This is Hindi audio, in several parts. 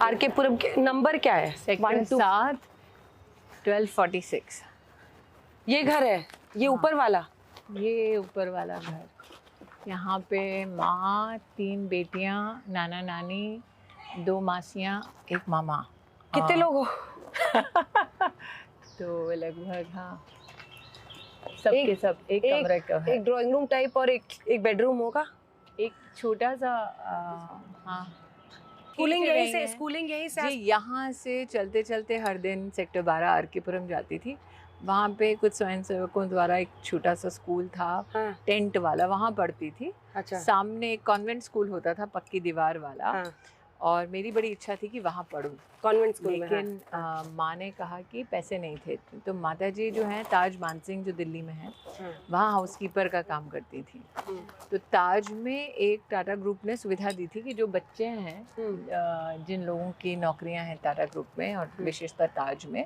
आरके पुरम के नंबर क्या है? सेक्टर 7 1246। ये घर है, ये ऊपर वाला? ये ऊपर वाला घर। यहाँ पे माँ, 3 बेटियाँ, नाना नानी, 2 मासियाँ, 1 मामा। कितने लोग हो? तो लगभग हाँ सबके सब एक कमरे का है। एक ड्राइंग रूम टाइप और एक बेडरूम होगा। एक छोटा सा हाँ स्कूलिंग यहीं से जी। यहाँ से चलते चलते हर दिन सेक्टर 12 आरके पुरम जाती थी। वहाँ पे कुछ स्वयंसेवकों द्वारा एक छोटा सा स्कूल था। हाँ। टेंट वाला, वहाँ पढ़ती थी। अच्छा। सामने एक कॉन्वेंट स्कूल होता था, पक्की दीवार वाला। हाँ। और मेरी बड़ी इच्छा थी कि वहाँ पढूं कॉन्वेंट स्कूल में। लेकिन माँ ने कहा कि पैसे नहीं थे। तो माता जी जो हैं ताज मानसिंह, जो दिल्ली में है, वहाँ हाउसकीपर का काम करती थी। तो ताज में एक टाटा ग्रुप ने सुविधा दी थी कि जो बच्चे हैं जिन लोगों की नौकरियां हैं टाटा ग्रुप में और विशेषतः ताज में,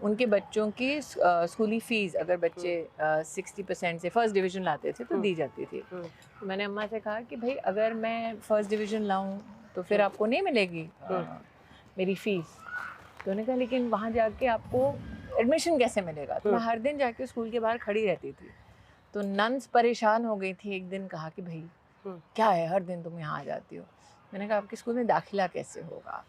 उनके बच्चों की स्कूली फीस अगर बच्चे 60% से फर्स्ट डिवीज़न लाते थे तो दी जाती थी। तो मैंने अम्मा से कहा कि भाई अगर मैं फर्स्ट डिवीज़न लाऊं तो फिर आपको नहीं मिलेगी मेरी फ़ीस। तो उन्होंने कहा लेकिन वहाँ जाके आपको एडमिशन कैसे मिलेगा? तो मैं हर दिन जाके स्कूल के बाहर खड़ी रहती थी। तो नन्स परेशान हो गई थी। एक दिन कहा कि भाई क्या है, हर दिन तुम यहाँ आ जाती हो। मैंने कहा आपके स्कूल में दाखिला कैसे होगा?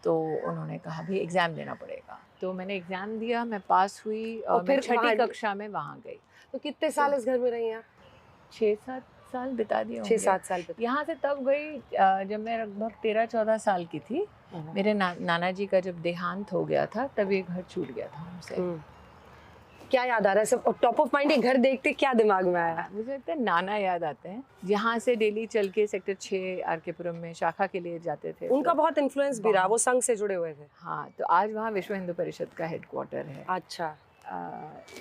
तो उन्होंने कहा भाई एग्ज़ाम देना पड़ेगा। तो मैंने एग्ज़ाम दिया, मैं पास हुई और फिर 6ठी कक्षा में वहाँ गई। तो कितने साल इस घर में रही हैं? 6-7 साल बिता दिए होंगे। 6-7 साल यहाँ से तब गई जब मैं लगभग 13-14 साल की थी। मेरे नाना जी का जब देहांत हो गया था तब ये घर छूट गया था हमसे। क्या याद आ रहा है सब टॉप ऑफ माइंड? ये घर देखते क्या दिमाग में आया? मुझे लगता है नाना याद आते हैं। यहाँ से डेली चल के सेक्टर 6 आरके पुरम में शाखा के लिए जाते थे। उनका बहुत इन्फ्लुएंस भी रहा, वो संघ से जुड़े हुए थे। हाँ, तो आज वहाँ विश्व हिंदू परिषद का हेडक्वार्टर है। अच्छा।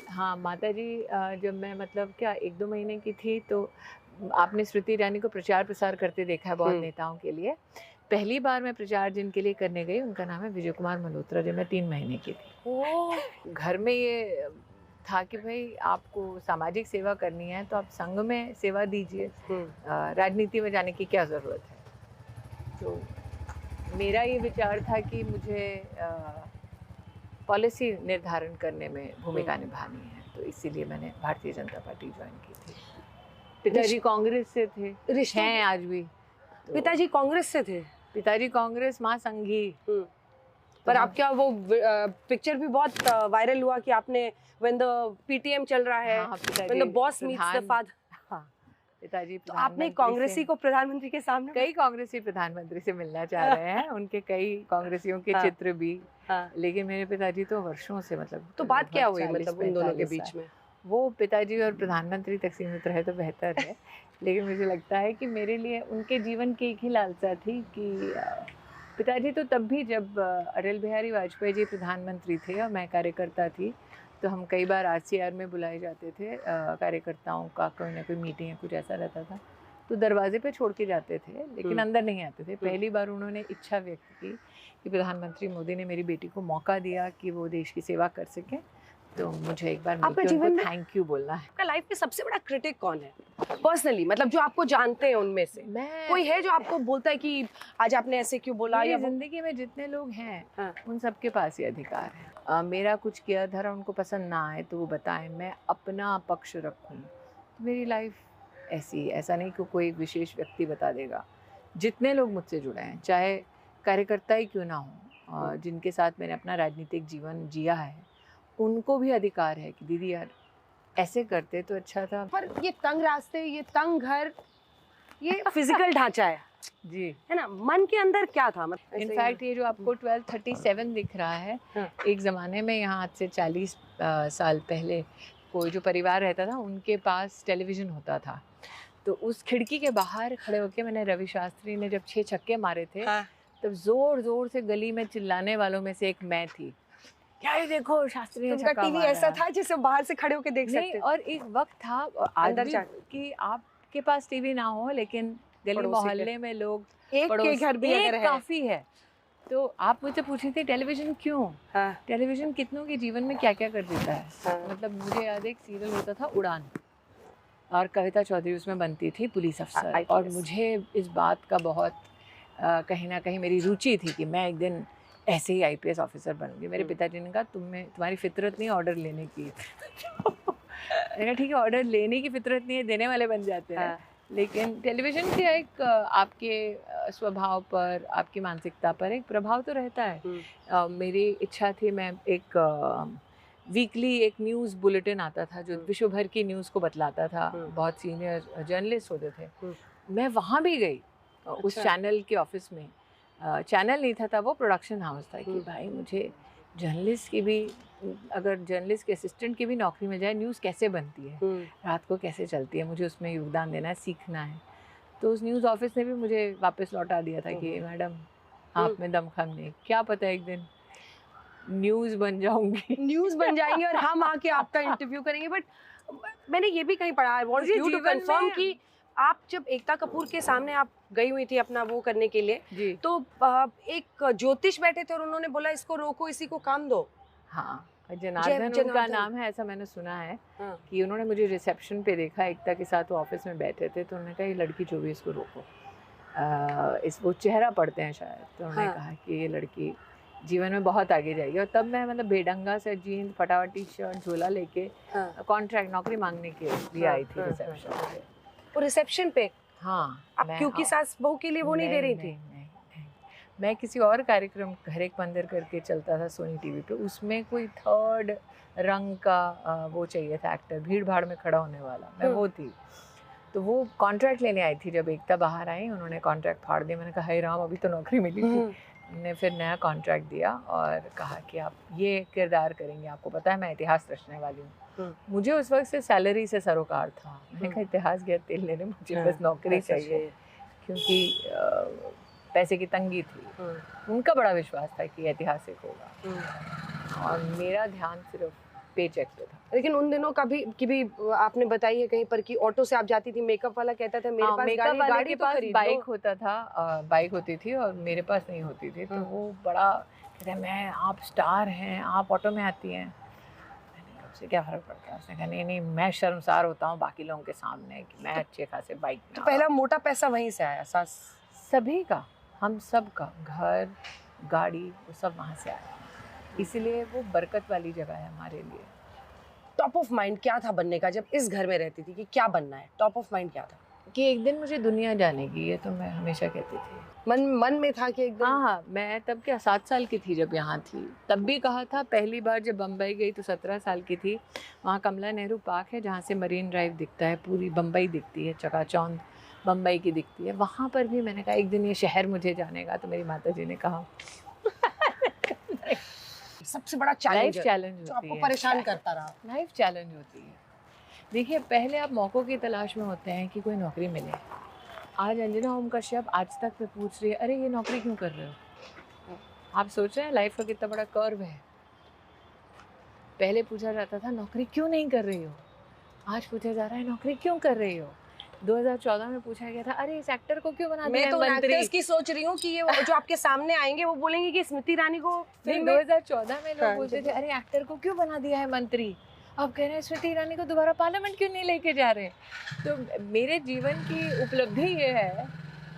हाँ, माता जी जब मैं मतलब क्या 1-2 महीने की थी तो आपने स्मृति ईरानी को प्रचार प्रसार करते देखा है बहुत नेताओं के लिए। पहली बार मैं प्रचार जिनके लिए करने गई उनका नाम है विजय कुमार मल्होत्रा, जब मैं 3 महीने की थी। घर में ये था कि भाई आपको सामाजिक सेवा करनी है तो आप संघ में सेवा दीजिए, राजनीति में जाने की क्या ज़रूरत है। तो मेरा ये विचार था कि मुझे पॉलिसी निर्धारण करने में भूमिका निभानी है, तो इसीलिए मैंने भारतीय जनता पार्टी ज्वाइन की थी। पिताजी कांग्रेस से थे, हैं आज भी। तो पिताजी कांग्रेस से थे? पिताजी कांग्रेस, माँ संघी। पर आपका वो पिक्चर भी बहुत वायरल हुआ कि आपने व्हेन द पीटीएम चल रहा है, when the boss meets the father. पिताजी तो आपने कांग्रेसी को प्रधानमंत्री के सामने, कई कांग्रेसी प्रधानमंत्री से मिलना चाह रहे हैं, उनके कई कांग्रेसियों के चित्र भी। लेकिन मेरे पिताजी तो वर्षों से मतलब। तो बात क्या हुई मतलब उन दोनों के बीच में? वो पिताजी और प्रधानमंत्री तक सीमित रहे तो बेहतर है। लेकिन मुझे लगता है कि मेरे लिए उनके जीवन की एक ही लालसा थी कि पिताजी तो तब भी जब अटल बिहारी वाजपेयी जी प्रधानमंत्री थे और मैं कार्यकर्ता थी, तो हम कई बार आरसीआर में बुलाए जाते थे कार्यकर्ताओं का, कोई ना कोई मीटिंग या कुछ ऐसा रहता था, तो दरवाजे पे छोड़ के जाते थे लेकिन अंदर नहीं आते थे। पहली बार उन्होंने इच्छा व्यक्त की कि प्रधानमंत्री मोदी ने मेरी बेटी को मौका दिया कि वो देश की सेवा कर सकें, तो मुझे एक बार आपका जीवन में थैंक यू बोलना है। आपका लाइफ में सबसे बड़ा क्रिटिक कौन है पर्सनली, मतलब जो आपको जानते हैं उनमें से? कोई है जो आपको बोलता है कि आज आपने ऐसे क्यों बोला? या जिंदगी में जितने लोग हैं उन सबके पास ये अधिकार है। मेरा कुछ किया धरा उनको पसंद ना आए तो वो बताएं, मैं अपना पक्ष रखूं। तो मेरी लाइफ ऐसी, ऐसा नहीं कि कोई विशेष व्यक्ति बता देगा। जितने लोग मुझसे जुड़े हैं, चाहे कार्यकर्ता ही क्यों ना हो, जिनके साथ मैंने अपना राजनीतिक जीवन जिया है, उनको भी अधिकार है कि दीदी यार ऐसे करते तो अच्छा था। पर ये तंग रास्ते, ये तंग घर, ये फिजिकल ढांचा है जी, है ना? मन के अंदर क्या था? मतलब इनफैक्ट ये जो आपको 1237 दिख रहा है, एक ज़माने में यहाँ आज से 40 साल पहले कोई जो परिवार रहता था उनके पास टेलीविज़न होता था। तो उस खिड़की के बाहर खड़े होकर मैंने रवि शास्त्री ने जब 6 छक्के मारे थे, तब ज़ोर ज़ोर से गली में चिल्लाने वालों में से एक मैं थी। क्या ये देखो शास्त्री ने छक्का टीवी ऐसा था जिसे बाहर से खड़े होकर देख सकते? और एक वक्त था अंदर कि आपके पास टीवी ना हो लेकिन गली मोहल्ले में लोग एक के घर भी अगर है काफी है। तो आप मुझसे पूछी थी टेलीविजन क्यों? टेलीविजन कितनों के जीवन में क्या क्या कर देता है। मतलब मुझे याद एक सीरियल होता था उड़ान, और कविता चौधरी उसमें बनती थी पुलिस अफसर, और मुझे इस बात का बहुत कहीं ना कहीं मेरी रुचि थी कि मैं एक दिन ऐसे ही IPS ऑफिसर बनूंगी। मेरे पिताजी ने कहा तुम्हारी फितरत नहीं ऑर्डर लेने की। मैंने कहा ठीक है, ऑर्डर लेने की फितरत नहीं है, देने वाले बन जाते हैं। हाँ। लेकिन टेलीविज़न के एक आपके स्वभाव पर, आपकी मानसिकता पर एक प्रभाव तो रहता है। मेरी इच्छा थी, मैं एक वीकली एक न्यूज़ बुलेटिन आता था जो विश्व भर की न्यूज़ को बतलाता था, बहुत सीनियर जर्नलिस्ट होते थे। मैं वहाँ भी गई उस चैनल के ऑफिस में। चैनल नहीं था, वो प्रोडक्शन हाउस था कि भाई मुझे जर्नलिस्ट की भी, अगर जर्नलिस्ट के असिस्टेंट की भी नौकरी मिल जाए, न्यूज़ कैसे बनती है, रात को कैसे चलती है, मुझे उसमें योगदान देना है, सीखना है। तो उस न्यूज़ ऑफिस ने भी मुझे वापस लौटा दिया था कि मैडम आप में दमखम नहीं, क्या पता एक दिन न्यूज़ बन जाऊंगी, न्यूज़ बन जाएंगे और हम आके आपका इंटरव्यू करेंगे। बट मैंने ये भी कहीं पढ़ा, I want you to confirm कि आप जब एकता कपूर के सामने आप गई हुई थी अपना वो करने के लिए जी, तो एक ज्योतिष बैठे थे और उन्होंने बोला इसको रोको, इसी को काम दो। हाँ, जनार्दन उनका नाम है, ऐसा मैंने सुना है। हाँ। कि उन्होंने मुझे रिसेप्शन पे देखा, एकता के साथ वो ऑफिस में बैठे थे, तो उन्होंने कहा ये लड़की जो भी, इसको रोको। वो चेहरा पढ़ते हैं शायद, तो उन्होंने कहा कि ये लड़की जीवन में बहुत आगे जाएगी। और तब मैं मतलब बेढंगा से जीन्स, फटाफटी शर्ट, झोला लेके कॉन्ट्रैक्ट नौकरी मांगने के लिए आई थी रिसेप्शन पे। और रिसेप्शन पे? हाँ। आप क्योंकि सास बहू के लिए वो नहीं दे रही थी? मैं किसी और कार्यक्रम, घर एक मंदिर करके चलता था सोनी टीवी पे, उसमें कोई थर्ड रंग का वो चाहिए था एक्टर, भीड़ भाड़ में खड़ा होने वाला, मैं वो थी। तो वो कॉन्ट्रैक्ट लेने आई थी। जब एकता बाहर आई, उन्होंने कॉन्ट्रैक्ट फाड़ दिया। मैंने कहा हाय राम, अभी तो नौकरी मिली थी। उन्होंने फिर नया कॉन्ट्रैक्ट दिया और कहा कि आप ये किरदार करेंगे, आपको पता है मैं इतिहास रचने वाली हूँ। मुझे उस वक्त से सैलरी से सरोकार था। मैंने कहा इतिहास गया तेल लेने, मुझे बस नौकरी चाहिए, क्योंकि पैसे की तंगी थी। उनका बड़ा विश्वास था कि ऐतिहासिक होगा और मेरा ध्यान सिर्फ पे चेक पे था। लेकिन उन दिनों की भी आपने बताई है कहीं पर कि ऑटो से आप जाती थी, मेकअप वाला कहता था मेरे पास गाड़ी तो खरीद लो। बाइक होता था, बाइक होती थी और मेरे पास नहीं होती थी। तो वो बड़ा कहता है मैं, आप स्टार हैं, आप ऑटो में आती हैं। मैंने कहा उससे क्या फ़र्क पड़ता है? उसने कहा नहीं, मैं शर्मसार होता हूँ बाकी लोगों के सामने कि मैं अच्छे खासे बाइक में। तो पहला मोटा पैसा वहीं से आया? सास सभी का, हम सब का, घर गाड़ी वो सब वहाँ से आया। इसीलिए वो बरकत वाली जगह है हमारे लिए। टॉप ऑफ माइंड क्या था बनने का जब इस घर में रहती थी कि क्या बनना है? टॉप ऑफ माइंड क्या था? कि एक दिन मुझे दुनिया जानेगी, ये तो मैं हमेशा कहती थी। मन में था कि एक दिन? हाँ, मैं तब क्या 7 साल की थी जब यहाँ थी। तब भी कहा था। पहली बार जब बम्बई गई तो 17 साल की थी। वहाँ कमला नेहरू पार्क है जहाँ से मरीन ड्राइव दिखता है, पूरी बम्बई दिखती है, चकाचौंध बम्बई की दिखती है। वहाँ पर भी मैंने कहा एक दिन ये शहर मुझे जानेगा। तो मेरी माताजी ने कहा सबसे बड़ा चैलेंज जो आपको परेशान करता रहा। लाइफ चैलेंज होती है। देखिए, पहले आप मौक़ों की तलाश में होते हैं कि कोई नौकरी मिले। आज अंजना ओम कश्यप आज तक मैं पूछ रही है, अरे ये नौकरी क्यों कर रहे हो? आप सोच रहे हैं लाइफ का कितना बड़ा कर्व है। पहले पूछा जाता था नौकरी क्यों नहीं कर रही हो, आज पूछा जा रहा है नौकरी क्यों कर रही हो। 2014 में पूछा गया था, अरे इस एक्टर को क्यों बना दिया है मंत्री? मैं तो एक्टर्स की सोच रही हूँ कि ये जो आपके सामने आएंगे वो बोलेंगे कि स्मृति ईरानी को फिल्म 2014 में लोग बोलते थे अरे एक्टर को क्यों बना दिया है मंत्री। अब कह रहे हैं स्मृति ईरानी को दोबारा पार्लियामेंट क्यों नहीं लेके जा रहे। तो मेरे जीवन की उपलब्धि ये है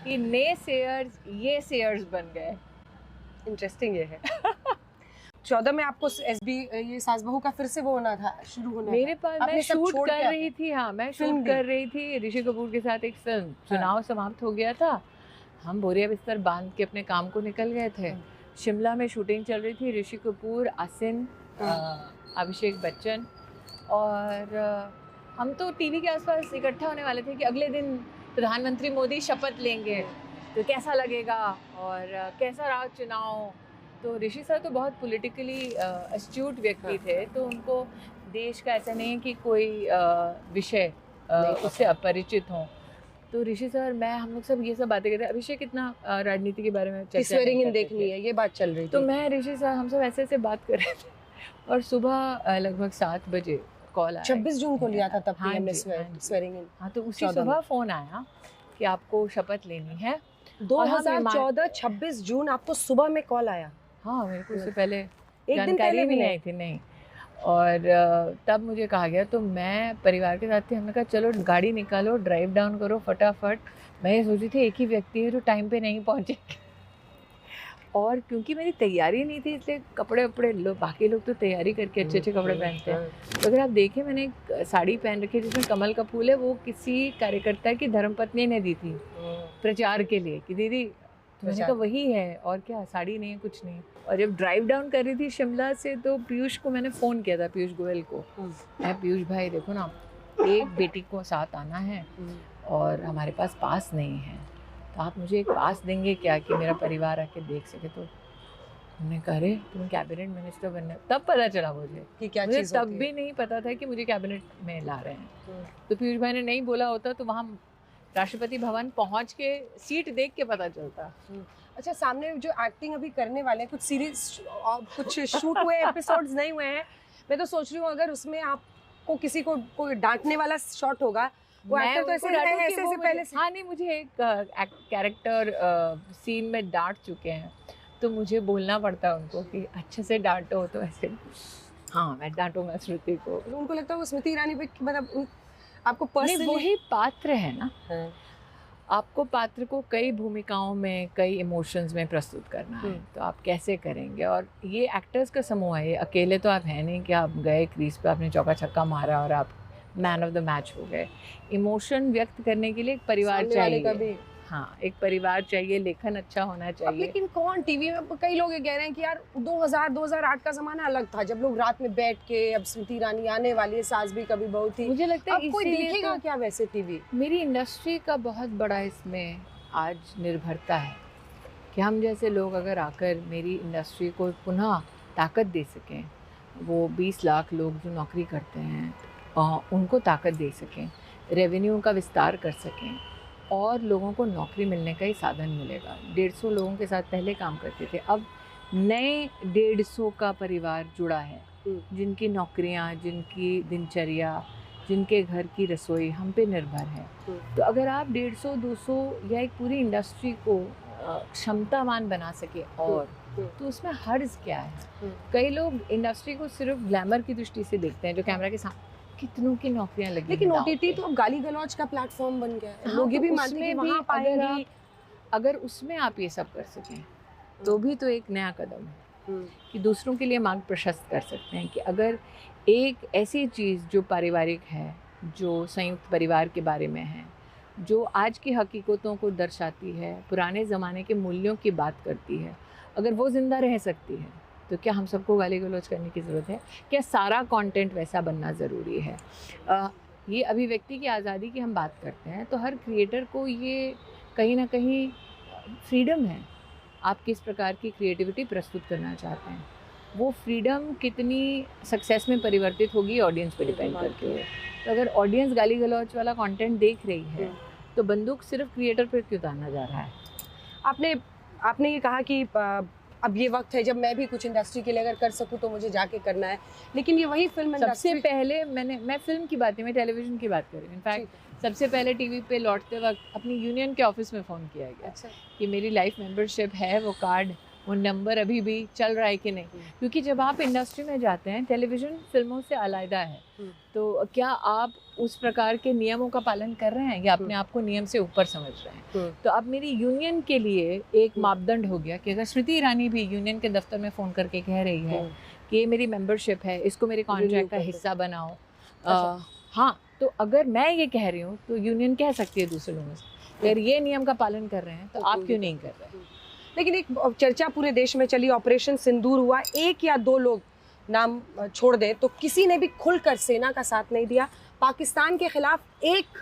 कि नए सेयर्स ये सेयर्स बन गए। इंटरेस्टिंग ये है। 14 में आपको SB ये सास बहू का फिर से वो होना था, शुरू होना मेरे पास। मैं शूट कर रही थी। हाँ, मैं शूट कर रही थी ऋषि कपूर के साथ एक फिल्म। चुनाव समाप्त हो गया था, हम बोरिया बिस्तर बांध के अपने काम को निकल गए थे। शिमला में शूटिंग चल रही थी। ऋषि कपूर, आसिन, अभिषेक बच्चन और हम तो टीवी के आसपास इकट्ठा होने वाले थे कि अगले दिन प्रधानमंत्री मोदी शपथ लेंगे तो कैसा लगेगा और कैसा रहा चुनाव। तो ऋषि सर तो बहुत पॉलिटिकली एस्ट्यूट व्यक्ति थे, तो उनको देश का ऐसा नहीं है कि कोई विषय उससे अपरिचित हों। तो ऋषि सर, मैं, हम लोग सब ये सब बातें करते हैं। अभिषेक कितना राजनीति के बारे में चर्चा देखनी है, ये बात चल रही थी। तो मैं, ऋषि सर, हम सब ऐसे ऐसे बात कर रहे थे और सुबह लगभग 7 बजे कॉल आया। 26 जून को लिया था तब पीएम ने स्वेरिंग इन। हाँ, तो उसी सुबह फ़ोन आया कि आपको शपथ लेनी है। 2014 26 जून आपको सुबह में कॉल आया? हाँ, मेरे को उससे पहले जानकारी भी नहीं आई थी। नहीं, और तब मुझे कहा गया, तो मैं परिवार के साथ थी, हमने कहा चलो गाड़ी निकालो, ड्राइव डाउन करो फटाफट। मैं ये सोची थी एक ही व्यक्ति है जो टाइम पे नहीं पहुँचे और क्योंकि मेरी तैयारी नहीं थी इसलिए कपड़े वपड़े बाकी लोग तो तैयारी करके अच्छे अच्छे कपड़े पहनते हैं। तो अगर आप देखें, मैंने एक साड़ी पहन रखी है जिसमें कमल का फूल है, वो किसी कार्यकर्ता की धर्मपत्नी ने दी थी प्रचार के लिए कि दीदी, तो मैंने कहा वही है, और क्या, साड़ी नहीं है, कुछ नहीं। और जब ड्राइव डाउन कर रही थी शिमला से, तो पीयूष को मैंने फ़ोन किया था, पीयूष गोयल को। मैं, पीयूष भाई देखो ना, एक बेटी को साथ आना है और हमारे पास पास नहीं है, तो आप मुझे एक पास देंगे क्या कि मेरा परिवार आके देख सके। तो उन्होंने कहा अरे तुम कैबिनेट मिनिस्टर बनने, तब पता चला मुझे कि क्या मुझे चीज़ तब भी नहीं पता था कि मुझे कैबिनेट में ला रहे हैं। तो पीयूष भाई ने नहीं बोला होता तो वहाँ राष्ट्रपति भवन पहुँच के सीट देख के पता चलता। अच्छा, सामने जो एक्टिंग अभी करने वाले हैं, कुछ सीरीज कुछ शूट हुए एपिसोड्स नहीं हुए हैं, मैं तो सोच रही हूँ अगर उसमें आपको किसी को कोई डांटने वाला शॉट होगा, वो एक्टर तो ऐसे पहले से। हाँ नहीं, मुझे एक कैरेक्टर सीन में डांट चुके हैं, तो मुझे बोलना पड़ता है उनको कि अच्छे से डांटो, तो ऐसे हाँ मैं डांटूंगा स्मृति को। उनको लगता है वो स्मृति ईरानी पे मतलब आपको पर्सनली वही पात्र है ना। हाँ। आपको पात्र को कई भूमिकाओं में, कई इमोशंस में प्रस्तुत करना है, तो आप कैसे करेंगे। और ये एक्टर्स का समूह है, ये अकेले तो आप है नहीं कि आप गए क्रीज पे, आपने चौका छक्का मारा और आप मैन ऑफ द मैच हो गए। इमोशन व्यक्त करने के लिए एक परिवार चाहिए। हाँ, एक परिवार चाहिए, लेखन अच्छा होना चाहिए। लेकिन कौन टीवी में, कई लोग ये कह रहे हैं कि यार 2000-2008 का ज़माना अलग था, जब लोग रात में बैठ के, अब स्मृति ईरानी आने वाली है, सास भी कभी बहू थी, मुझे लगता है कोई देखेगा क्या वैसे टीवी। मेरी इंडस्ट्री का बहुत बड़ा इसमें आज निर्भरता है कि हम जैसे लोग अगर आकर मेरी इंडस्ट्री को पुनः ताकत दे सकें, वो 20 लाख लोग जो नौकरी करते हैं उनको ताकत दे सकें, रेवेन्यू का विस्तार कर सकें और लोगों को नौकरी मिलने का ही साधन मिलेगा। 150 लोगों के साथ पहले काम करते थे, अब नए 150 का परिवार जुड़ा है, जिनकी नौकरियां, जिनकी दिनचर्या, जिनके घर की रसोई हम पे निर्भर है। तो अगर आप 150-200 या एक पूरी इंडस्ट्री को क्षमतावान बना सके और तो उसमें हर्ज क्या है। कई लोग इंडस्ट्री को सिर्फ ग्लैमर की दृष्टि से देखते हैं, जो कैमरा के सामने कितनों की नौकरियां लगी। लेकिन ओटीटी तो अब गाली गलौज का प्लेटफॉर्म बन गया है। लोग ये भी मानते हैं वहाँ पाएंगे। अगर उसमें आप ये सब कर सकें तो भी तो एक नया कदम है कि दूसरों के लिए मार्ग प्रशस्त कर सकते हैं कि अगर एक ऐसी चीज़ जो पारिवारिक है, जो संयुक्त परिवार के बारे में है, जो आज की हकीकतों को दर्शाती है, पुराने ज़माने के मूल्यों की बात करती है, अगर वो ज़िंदा रह सकती है तो क्या हम सबको गाली गलौज करने की ज़रूरत है? क्या सारा कंटेंट वैसा बनना ज़रूरी है? ये अभिव्यक्ति की आज़ादी की हम बात करते हैं, तो हर क्रिएटर को ये कहीं ना कहीं फ्रीडम है। आप किस प्रकार की क्रिएटिविटी प्रस्तुत करना चाहते हैं, वो फ्रीडम कितनी सक्सेस में परिवर्तित होगी ऑडियंस पे डिपेंड करती है। तो अगर ऑडियंस गाली गलौज वाला कंटेंट देख रही है तो बंदूक सिर्फ क्रिएटर पर क्यों ताना जा रहा है? आपने ये कहा कि अब ये वक्त है जब मैं भी कुछ इंडस्ट्री के लिए अगर कर सकूं तो मुझे जाके करना है, लेकिन ये वही फिल्म इंडस्ट्री। सबसे पहले मैं फिल्म की बात नहीं, मैं टेलीविजन की बात कर रही हूँ। इनफैक्ट सबसे पहले टीवी पे लौटते वक्त अपनी यूनियन के ऑफिस में फ़ोन किया गया। अच्छा। कि मेरी लाइफ मेंबरशिप है, वो कार्ड, वो नंबर अभी भी चल रहा है कि नहीं। क्योंकि जब आप इंडस्ट्री में जाते हैं, टेलीविज़न फिल्मों से अलग है, तो क्या आप उस प्रकार के नियमों का पालन कर रहे हैं या अपने आप को नियम से ऊपर समझ रहे हैं? तो अब मेरी यूनियन के लिए एक मापदंड हो गया कि अगर स्मृति ईरानी भी यूनियन के दफ्तर में फ़ोन करके कह रही है कि ये मेरी मेंबरशिप है, इसको मेरे कॉन्ट्रैक्ट का हिस्सा बनाओ। हाँ, तो अगर मैं ये कह रही हूँ तो यूनियन कह सकती है दूसरे लोगों से, अगर ये नियम का पालन कर रहे हैं तो आप क्यों नहीं कर रहे? लेकिन एक चर्चा पूरे देश में चली, ऑपरेशन सिंदूर हुआ, 1 या 2 लोग नाम छोड़ दे तो किसी ने भी खुलकर सेना का साथ नहीं दिया। पाकिस्तान के खिलाफ एक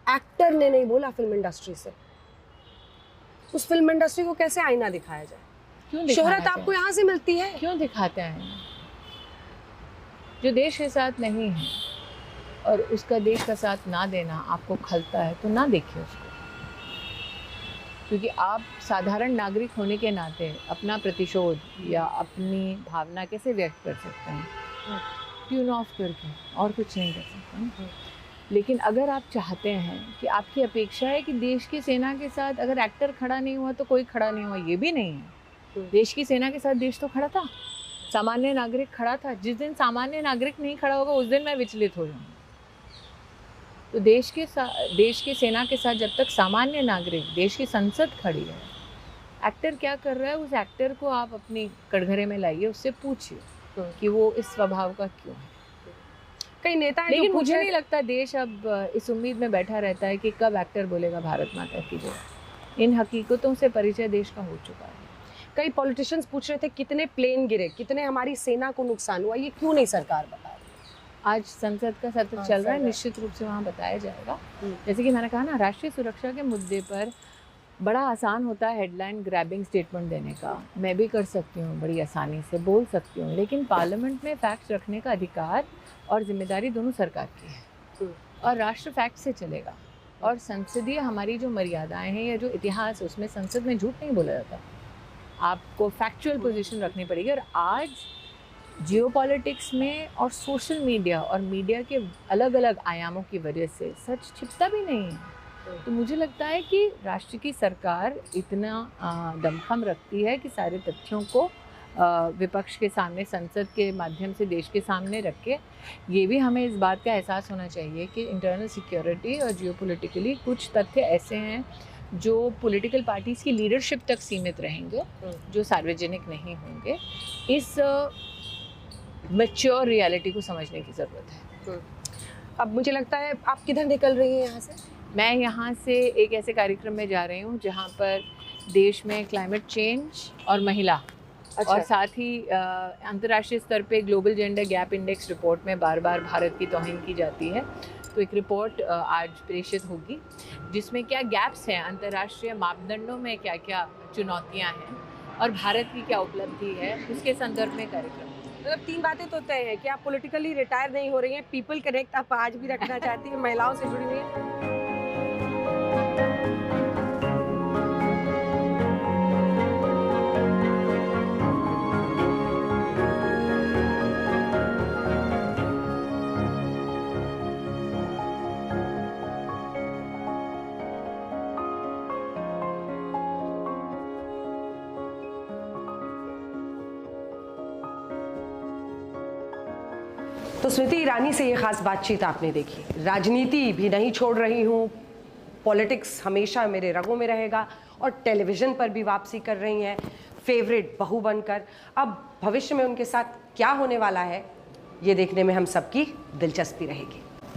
एक्टर ने नहीं बोला फिल्म इंडस्ट्री से। उस फिल्म इंडस्ट्री को कैसे आईना दिखाया जाए? क्यों शोहरत आपको यहाँ से मिलती है? क्यों दिखाते हैं? जो देश के साथ नहीं है और उसका देश का साथ ना देना आपको खलता है तो ना देखिए उसको, क्योंकि आप साधारण नागरिक होने के नाते अपना प्रतिशोध या अपनी भावना कैसे व्यक्त कर सकते हैं? ट्यून ऑफ करके, और कुछ नहीं कर सकते। लेकिन अगर आप चाहते हैं कि आपकी अपेक्षा है कि देश की सेना के साथ अगर एक्टर खड़ा नहीं हुआ तो कोई खड़ा नहीं हुआ, ये भी नहीं है। देश की सेना के साथ देश तो खड़ा था, सामान्य नागरिक खड़ा था। जिस दिन सामान्य नागरिक नहीं खड़ा होगा उस दिन मैं विचलित हो जाऊँगी। तो देश के सेना के साथ जब तक सामान्य नागरिक, देश की संसद खड़ी है, एक्टर क्या कर रहा है उस एक्टर को आप अपनी कटघरे में लाइए, उससे पूछिए कि वो इस स्वभाव का क्यों है। कई नेता हैं, लेकिन मुझे नहीं लगता देश अब इस उम्मीद में बैठा रहता है कि कब एक्टर बोलेगा भारत माता की जय। इन हकीकतों से परिचय देश का हो चुका है। कई पॉलिटिशियंस पूछ रहे थे कितने प्लेन गिरे, कितने हमारी सेना को नुकसान हुआ, ये क्यों नहीं सरकार बता रही? आज संसद का सत्र चल रहा है, निश्चित रूप से वहाँ बताया जाएगा। जैसे कि मैंने कहा ना, राष्ट्रीय सुरक्षा के मुद्दे पर बड़ा आसान होता है हेडलाइन ग्रैबिंग स्टेटमेंट देने का। मैं भी कर सकती हूँ, बड़ी आसानी से बोल सकती हूँ, लेकिन पार्लियामेंट में फैक्ट्स रखने का अधिकार और जिम्मेदारी दोनों सरकार की है और राष्ट्र फैक्ट से चलेगा। और संसदीय हमारी जो मर्यादाएं हैं या जो इतिहास है उसमें संसद में झूठ नहीं बोला जाता। आपको फैक्चुअल पोजीशन रखनी पड़ेगी। और आज जियोपॉलिटिक्स में और सोशल मीडिया और मीडिया के अलग अलग आयामों की वजह से सच छिपता भी नहीं है। तो मुझे लगता है कि राष्ट्र की सरकार इतना दमखम रखती है कि सारे तथ्यों को विपक्ष के सामने, संसद के माध्यम से देश के सामने रख के, ये भी हमें इस बात का एहसास होना चाहिए कि इंटरनल सिक्योरिटी और जियोपॉलिटिकली कुछ तथ्य ऐसे हैं जो पॉलिटिकल पार्टीज़ की लीडरशिप तक सीमित रहेंगे, जो सार्वजनिक नहीं होंगे। इस मैच्योर रियलिटी को समझने की ज़रूरत है। अब मुझे लगता है आप किधर निकल रही हैं यहाँ से? मैं यहाँ से एक ऐसे कार्यक्रम में जा रही हूँ जहाँ पर देश में क्लाइमेट चेंज और महिला और साथ ही अंतर्राष्ट्रीय स्तर पे global gender gap index report में बार बार भारत की तौहीन की जाती है। तो एक रिपोर्ट आज प्रेषित होगी जिसमें क्या गैप्स हैं, अंतर्राष्ट्रीय मापदंडों में क्या क्या चुनौतियाँ हैं और भारत की क्या उपलब्धि है, उसके संदर्भ में कार्यक्रम। मतलब 3 बातें तो तय है कि आप पॉलिटिकली रिटायर नहीं हो रही हैं, पीपल कनेक्ट आप आज भी रखना चाहती हैं, महिलाओं से जुड़ी हुई हैं। तो स्मृति ईरानी से ये खास बातचीत आपने देखी। राजनीति भी नहीं छोड़ रही हूँ, पॉलिटिक्स हमेशा मेरे रगों में रहेगा और टेलीविज़न पर भी वापसी कर रही हैं फेवरेट बहू बनकर। अब भविष्य में उनके साथ क्या होने वाला है ये देखने में हम सबकी दिलचस्पी रहेगी।